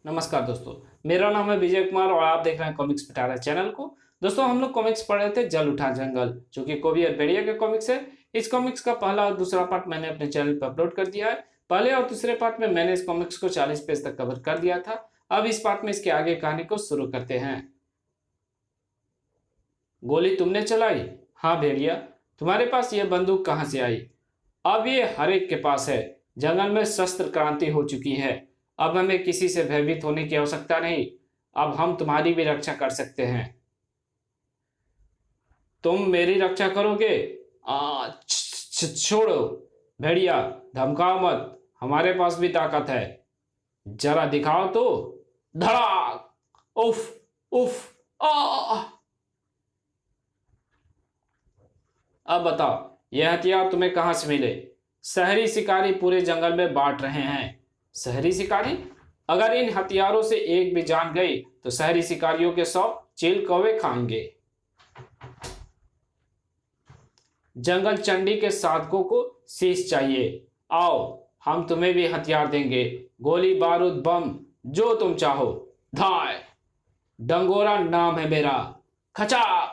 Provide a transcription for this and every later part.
नमस्कार दोस्तों, मेरा नाम है विजय कुमार और आप देख रहे हैं कॉमिक्स पिटारा चैनल को। दोस्तों, हम लोग कॉमिक्स पढ़ रहे थे जल उठा जंगल, जो कि कोबी और बेड़िया के कॉमिक्स है। इस कॉमिक्स का पहला और दूसरा पार्ट मैंने अपने चैनल पर अपलोड कर दिया है। पहले और दूसरे पार्ट में मैंने इस कॉमिक्स को 40 पेज तक कवर कर दिया था। अब इस पार्ट में इसके आगे कहानी को शुरू करते हैं। गोली तुमने चलाई? हाँ भेड़िया, तुम्हारे पास यह बंदूक कहाँ से आई? अब ये हर एक के पास है। जंगल में शस्त्र क्रांति हो चुकी है। अब हमें किसी से भयभीत होने की आवश्यकता नहीं। अब हम तुम्हारी भी रक्षा कर सकते हैं। तुम मेरी रक्षा करोगे? छोड़ो भेड़िया, धमकाओ मत। हमारे पास भी ताकत है, जरा दिखाओ तो। धड़ाक! उफ उफ! आ! अब बताओ, यह हथियार तुम्हें कहां से मिले? शहरी शिकारी पूरे जंगल में बांट रहे हैं। शहरी शिकारी? अगर इन हथियारों से एक भी जान गई तो शहरी शिकारियों के 100 चील कौवे खाएंगे। जंगल चंडी के साधकों को शीश चाहिए। आओ, हम तुम्हें भी हथियार देंगे। गोली बारूद बम जो तुम चाहो। धाय! डंगोरा नाम है मेरा। खचाक!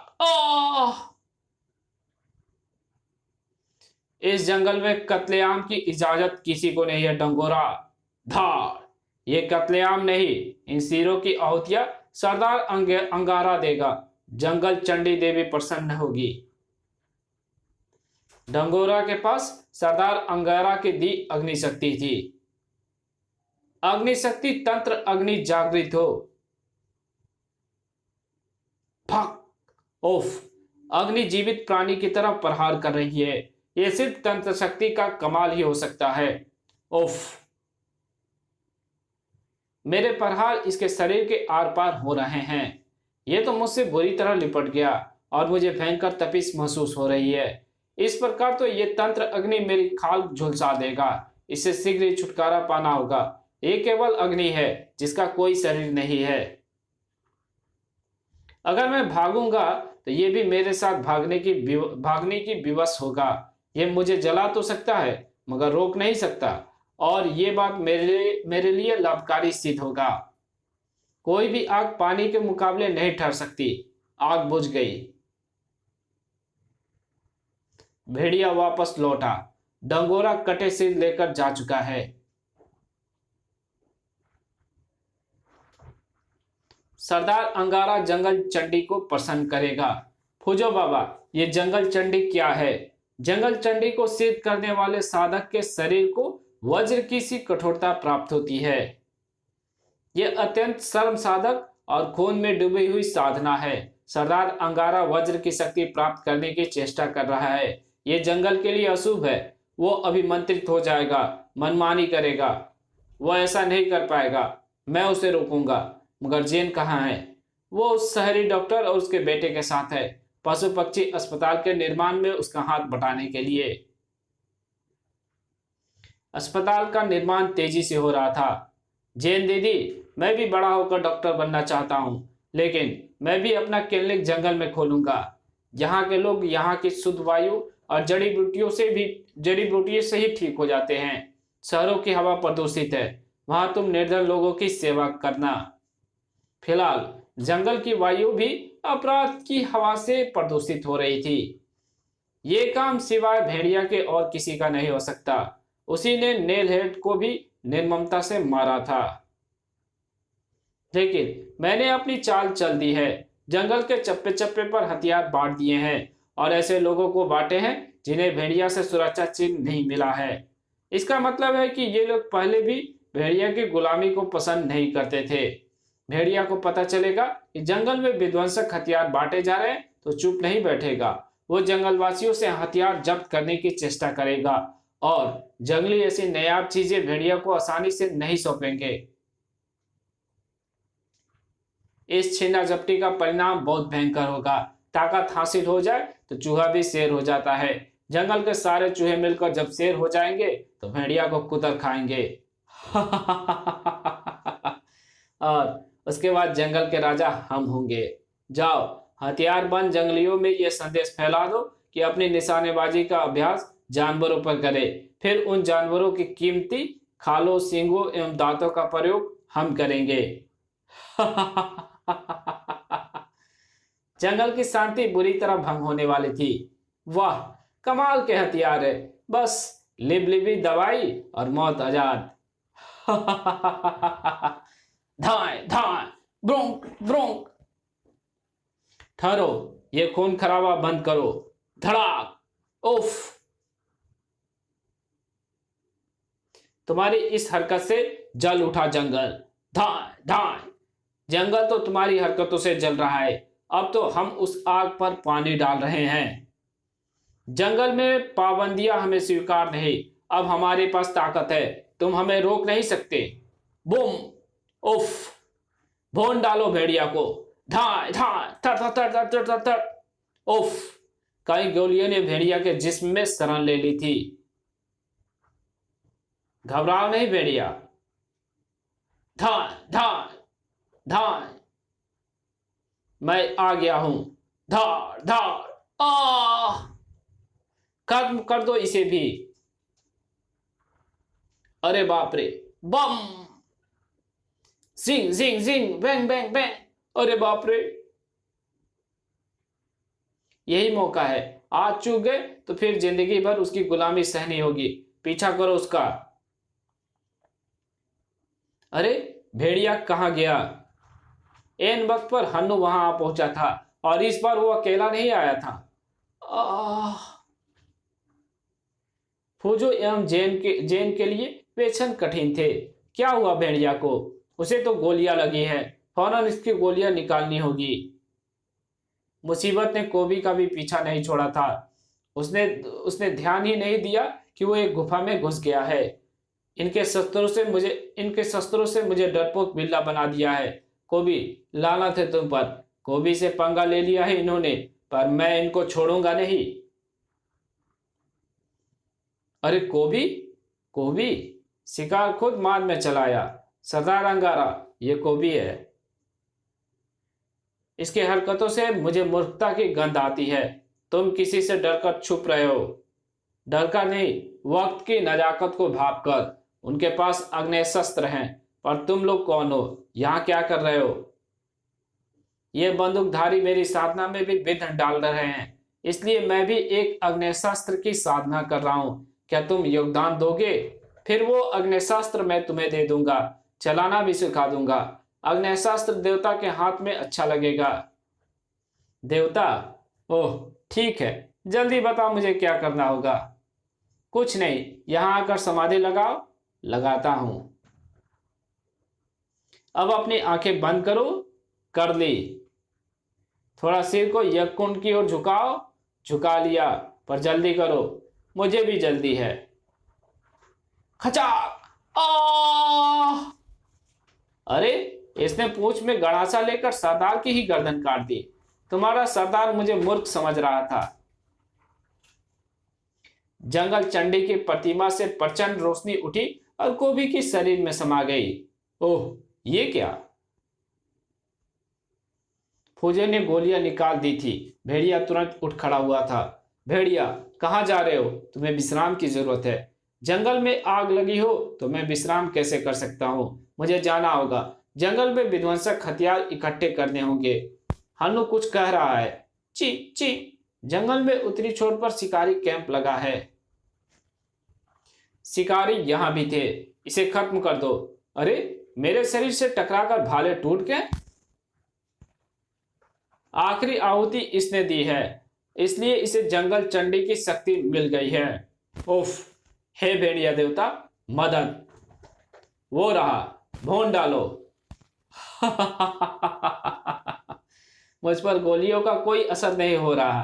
इस जंगल में कत्लेआम की इजाजत किसी को नहीं है डंगोरा। धार! ये कत्लेआम नहीं, इन सिरों की आहुतियां सरदार अंगारा देगा। जंगल चंडी देवी प्रसन्न होगी। डंगोरा के पास सरदार अंगारा की दी अग्नि शक्ति थी। अग्नि शक्ति तंत्र अग्नि जागृत हो। भक! ओफ! अग्नि जीवित प्राणी की तरह प्रहार कर रही है। यह सिर्फ तंत्र शक्ति का कमाल ही हो सकता है। ओफ! मेरे प्रहार इसके शरीर के आर पार हो रहे हैं। यह तो मुझसे बुरी तरह लिपट गया और मुझे भयंकर तपिश महसूस हो रही है। इस प्रकार तो यह तंत्र अग्नि मेरी खाल झुलसा देगा। इससे शीघ्र ही छुटकारा पाना होगा। ये केवल अग्नि है, जिसका कोई शरीर नहीं है। अगर मैं भागूंगा तो यह भी मेरे साथ भागने की विवश होगा। यह मुझे जला तो सकता है, मगर रोक नहीं सकता। और ये बात मेरे लिए लाभकारी सिद्ध होगा। कोई भी आग पानी के मुकाबले नहीं ठहर सकती। आग बुझ गई। भेड़िया वापस लौटा। डंगोरा कटे सिर लेकर जा चुका है। सरदार अंगारा जंगल चंडी को प्रसन्न करेगा। फूजो बाबा, ये जंगल चंडी क्या है? जंगल चंडी को सिद्ध करने वाले साधक के शरीर को वज्र की सी कठोरता प्राप्त होती है। यह अत्यंत श्रम साधक और खून में डूबी हुई साधना है। सरदार अंगारा वज्र की शक्ति प्राप्त करने की चेष्टा कर रहा है। यह जंगल के लिए अशुभ है। वो अभिमंत्रित हो जाएगा, मनमानी करेगा। वह ऐसा नहीं कर पाएगा। मैं उसे रोकूंगा। मगर जेन कहाँ है? वो उस शहरी डॉक्टर और उसके बेटे के साथ है, पशु पक्षी अस्पताल के निर्माण में उसका हाथ बटाने के लिए। अस्पताल का निर्माण तेजी से हो रहा था। जैन दीदी, मैं भी बड़ा होकर डॉक्टर बनना चाहता हूँ, लेकिन मैं भी अपना क्लिनिक जंगल में खोलूंगा। यहाँ के लोग यहाँ की शुद्ध वायु और जड़ी बूटियों से ही ठीक हो जाते हैं। शहरों की हवा प्रदूषित है, वहां तुम निर्धन लोगों की सेवा करना। फिलहाल जंगल की वायु भी अपराध की हवा से प्रदूषित हो रही थी। ये काम सिवाय भेड़िया के और किसी का नहीं हो सकता। उसी ने नेल हेड को भी निर्ममता से मारा था। लेकिन मैंने अपनी चाल चल दी है। जंगल के चप्पे चप्पे पर हथियार बांट दिए हैं और ऐसे लोगों को बांटे हैं जिन्हें भेड़िया से सुरक्षा चिन्ह नहीं मिला है। इसका मतलब है कि ये लोग पहले भी भेड़िया की गुलामी को पसंद नहीं करते थे। भेड़िया को पता चलेगा कि जंगल में विध्वंसक हथियार बांटे जा रहे हैं तो चुप नहीं बैठेगा। वो जंगलवासियों से हथियार जब्त करने की चेष्टा करेगा और जंगली ऐसी नायाब चीजें भेड़िया को आसानी से नहीं सौंपेंगे। इस छीना झपटी का परिणाम बहुत भयंकर होगा। ताकत हासिल हो जाए तो चूहा भी शेर हो जाता है। जंगल के सारे चूहे मिलकर जब शेर हो जाएंगे तो भेड़िया को कुतर खाएंगे। और उसके बाद जंगल के राजा हम होंगे। जाओ, हथियारबंद जंगलियों में यह संदेश फैला दो कि अपनी निशानेबाजी का अभ्यास जानवरों पर करें। फिर उन जानवरों की कीमती खालों, सींगों एवं दांतों का प्रयोग हम करेंगे। जंगल की शांति बुरी तरह भंग होने वाली थी। वाह, कमाल के हथियार है, बस लिबलिबी दवाई और मौत आजाद। धाए धाए, ब्रोंक ब्रोंक। ठहरो, ये खून खराबा बंद करो। धड़ाक, उफ। तुम्हारी इस हरकत से जल उठा जंगल। धाए धाए। जंगल तो तुम्हारी हरकतों से जल रहा है, अब तो हम उस आग पर पानी डाल रहे हैं। जंगल में पाबंदियां हमें स्वीकार नहीं, अब हमारे पास ताकत है, तुम हमें रोक नहीं सकते। बूम, उफ। भून डालो भेड़िया को। धाए धाए, थर थर थर थर थर थर थर। उफ, कई गोलियों ने भेड़िया के जिस्म में शरण ले ली थी। घबराओ नहीं भेड़िया। धाए धाए धाए, मैं आ गया हूं। धार धार, आ, खत्म कर दो इसे भी। अरे बाप रे, बम। जिंग जिंग जिंग, बैंग बैंग बैंग। अरे बाप रे, यही मौका है, आज चूक गए तो फिर जिंदगी भर उसकी गुलामी सहनी होगी। पीछा करो उसका। अरे भेड़िया कहाँ गया? एन वक्त पर हन्नू वहां आ पहुंचा था, और इस बार वो अकेला नहीं आया था। फूजो एवं जैन के लिए वे क्षण कठिन थे। क्या हुआ भेड़िया को? उसे तो गोलियां लगी है, फौरन इसकी गोलियां निकालनी होगी। मुसीबत ने कोबी का भी पीछा नहीं छोड़ा था। उसने ध्यान ही नहीं दिया कि वो एक गुफा में घुस गया है। इनके शस्त्रों से मुझे डरपोक बिल्ला बना दिया है। कोबी, लानत है तुम पर। कोबी से पंगा ले लिया है इन्होंने, पर मैं इनको छोड़ूंगा नहीं। अरे कोबी, कोबी शिकार खुद मान में चलाया। सरदार अंगारा, ये कोबी है। इसके हरकतों से मुझे मूर्खता की गंध आती है। तुम किसी से डरकर छुप रहे हो। डर का नहीं, वक्त की नजाकत को भांपकर। उनके पास आग्नेय शस्त्र हैं, पर तुम लोग कौन हो? यहां क्या कर रहे हो? ये बंदूकधारी मेरी साधना में भी विघ्न डाल रहे हैं, इसलिए मैं भी एक अग्नेयशास्त्र की साधना कर रहा हूं। क्या तुम योगदान दोगे? फिर वो अग्नेयशास्त्र मैं तुम्हें दे दूंगा, चलाना भी सिखा दूंगा। अग्नेयशास्त्र देवता के हाथ में अच्छा लगेगा। देवता? ओह ठीक है, जल्दी बताओ मुझे क्या करना होगा। कुछ नहीं, यहां आकर समाधि लगाओ। लगाता हूं। अब अपनी आंखें बंद करो। कर ली। थोड़ा सिर को यज्ञकुंड की ओर झुकाओ। झुका लिया, पर जल्दी करो, मुझे भी जल्दी है। खचाक! अरे इसने पूंछ में गड़ासा लेकर सरदार की ही गर्दन काट दी। तुम्हारा सरदार मुझे मूर्ख समझ रहा था। जंगल चंडी की प्रतिमा से प्रचंड रोशनी उठी और कोबी की शरीर में समा गई। ओह, ये क्या? फौजे ने गोलियां निकाल दी थी। भेड़िया तुरंत उठ खड़ा हुआ था। भेड़िया, कहां जा रहे हो? तुम्हें विश्राम की जरूरत है। जंगल में आग लगी हो तो मैं विश्राम कैसे कर सकता हूं? मुझे जाना होगा। जंगल में विध्वंसक हथियार इकट्ठे करने होंगे। हन्नू कुछ कह रहा है। ची ची। जंगल में उत्तरी छोर पर शिकारी कैंप लगा है। शिकारी यहां भी थे, इसे खत्म कर दो। अरे मेरे शरीर से टकराकर भाले टूट गए। आखिरी आहुति इसने दी है, इसलिए इसे जंगल चंडी की शक्ति मिल गई है। उफ, हे भेड़िया देवता मदन, वो रहा, भून डालो। मुझ पर गोलियों का कोई असर नहीं हो रहा।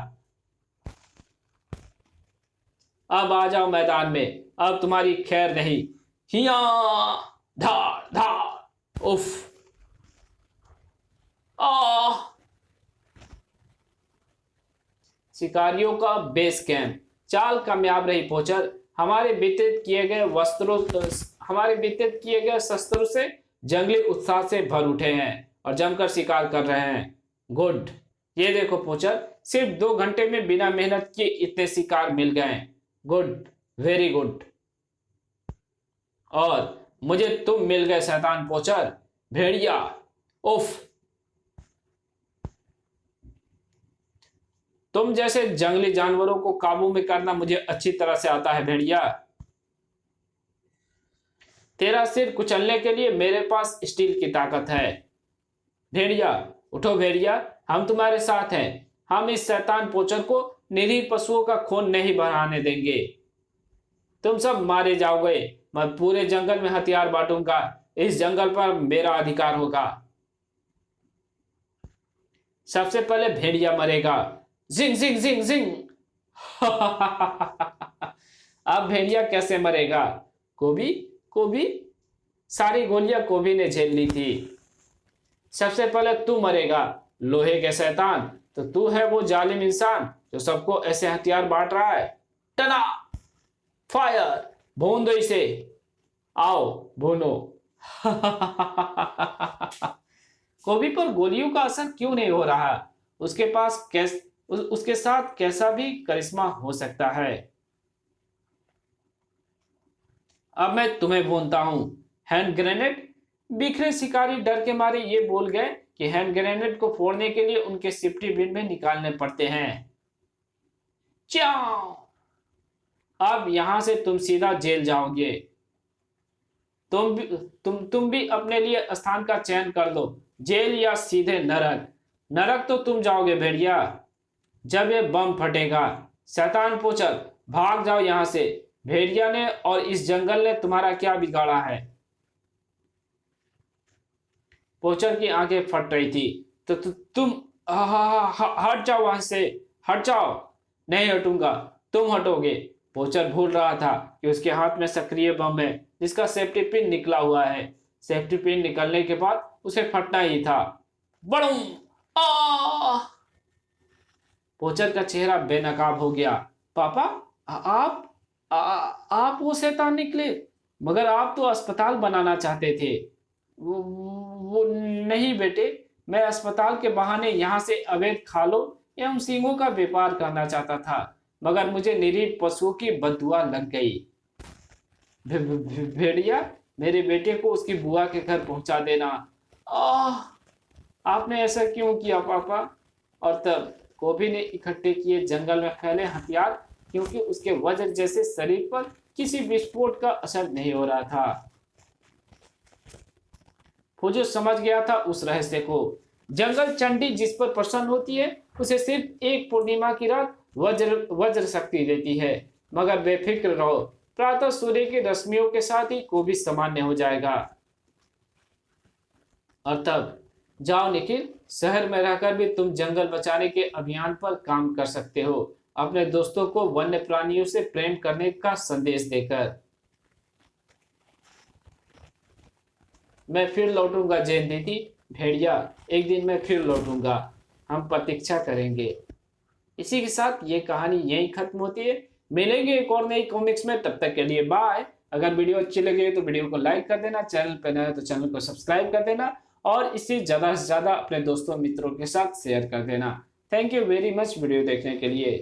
अब आ जाओ मैदान में, अब तुम्हारी खैर नहीं। हिया, धार धार, उफ, आ। शिकारियों का बेस कैंप। चाल कामयाब रही पोचर। हमारे वितरित किए गए शस्त्रों से जंगली उत्साह से भर उठे हैं और जमकर शिकार कर रहे हैं। गुड। ये देखो पोचर, सिर्फ 2 घंटे में बिना मेहनत किए इतने शिकार मिल गए। Good, very good. और मुझे तुम मिल गए शैतान पोचर। भेड़िया, उफ, तुम जैसे जंगली जानवरों को काबू में करना मुझे अच्छी तरह से आता है भेड़िया। तेरा सिर कुचलने के लिए मेरे पास स्टील की ताकत है। भेड़िया, उठो भेड़िया, हम तुम्हारे साथ हैं। हम इस शैतान पोचर को निरीह पशुओं का खून नहीं बहाने देंगे। तुम सब मारे जाओगे। मैं पूरे जंगल में हथियार बांटूंगा। इस जंगल पर मेरा अधिकार होगा। सबसे पहले भेड़िया मरेगा। जिंग जिंग जिंग जिंग। अब भेड़िया कैसे मरेगा? कोबी, कोबी, सारी गोलियां कोबी ने झेल ली थी। सबसे पहले तू मरेगा, लोहे के शैतान। तो तू है वो जालिम इंसान जो सबको ऐसे हथियार बांट रहा है। टना, फायर, भून दो इसे। आओ भूनो। कोबी पर गोलियों का असर क्यों नहीं हो रहा? उसके साथ कैसा भी करिश्मा हो सकता है। अब मैं तुम्हें भूनता हूं। Hand grenade. बिखरे शिकारी डर के मारे ये बोल गए कि हैंड ग्रेनेड को फोड़ने के लिए उनके सेफ्टी बिन में निकालने पड़ते हैं। चाओ, अब यहां से तुम सीधा जेल जाओगे। तुम भी अपने लिए स्थान का चयन कर लो, जेल या सीधे नरक। नरक तो तुम जाओगे भेड़िया, जब ये बम फटेगा। शैतान पोचर, भाग जाओ यहां से। भेड़िया ने और इस जंगल ने तुम्हारा क्या बिगाड़ा है? पोचर की आंखें फट रही थी। तो तुम हट जाओ वहां से, हट जाओ। नहीं हटूंगा, तुम हटोगे। पोचर भूल रहा था कि उसके हाथ में सक्रिय बम है जिसका सेफ्टी पिन निकला हुआ है। सेफ्टी पिन निकलने के बाद उसे फटना ही था। बड़ूम! पोचर का चेहरा बेनकाब हो गया। पापा, आप वो शैतान निकले, मगर आप तो अस्पताल बनाना चाहते थे। वो नहीं बेटे, मैं अस्पताल के बहाने यहाँ से अवैध खालों एवं सींगों का व्यापार करना चाहता था, मगर मुझे निरीह पशुओं की बददुआ लग गई। भेड़िया, मेरे बेटे को उसकी बुआ के घर पहुंचा देना। आपने ऐसा क्यों किया पापा? और तब कोबी ने इकट्ठे किए जंगल में फैले हथियार, क्योंकि उसके वज्र जैसे शरीर पर किसी विस्फोट का असर नहीं हो रहा था। फुजो समझ गया था उस रहस्य को। जंगल चंडी जिस पर प्रसन्न होती है उसे सिर्फ एक पूर्णिमा की रात वज्र शक्ति देती है। मगर बेफिक्र रहो, प्रातः सूर्य की रश्मियों के साथ ही कोबी सामान्य हो जाएगा। और तब जाओ निखिल, शहर में रहकर भी तुम जंगल बचाने के अभियान पर काम कर सकते हो, अपने दोस्तों को वन्य प्राणियों से प्रेम करने का संदेश देकर। मैं फिर लौटूंगा जैन दीदी। भेड़िया, एक दिन मैं फिर लौटूंगा, हम प्रतीक्षा करेंगे। इसी के साथ ये कहानी यहीं खत्म होती है। मिलेंगे एक और नई कॉमिक्स में, तब तक के लिए बाय। अगर वीडियो अच्छी लगे तो वीडियो को लाइक कर देना, चैनल पर नया है तो चैनल को सब्सक्राइब कर देना और इसे ज़्यादा से ज़्यादा अपने दोस्तों मित्रों के साथ शेयर कर देना। Thank you very much video देखने के लिए।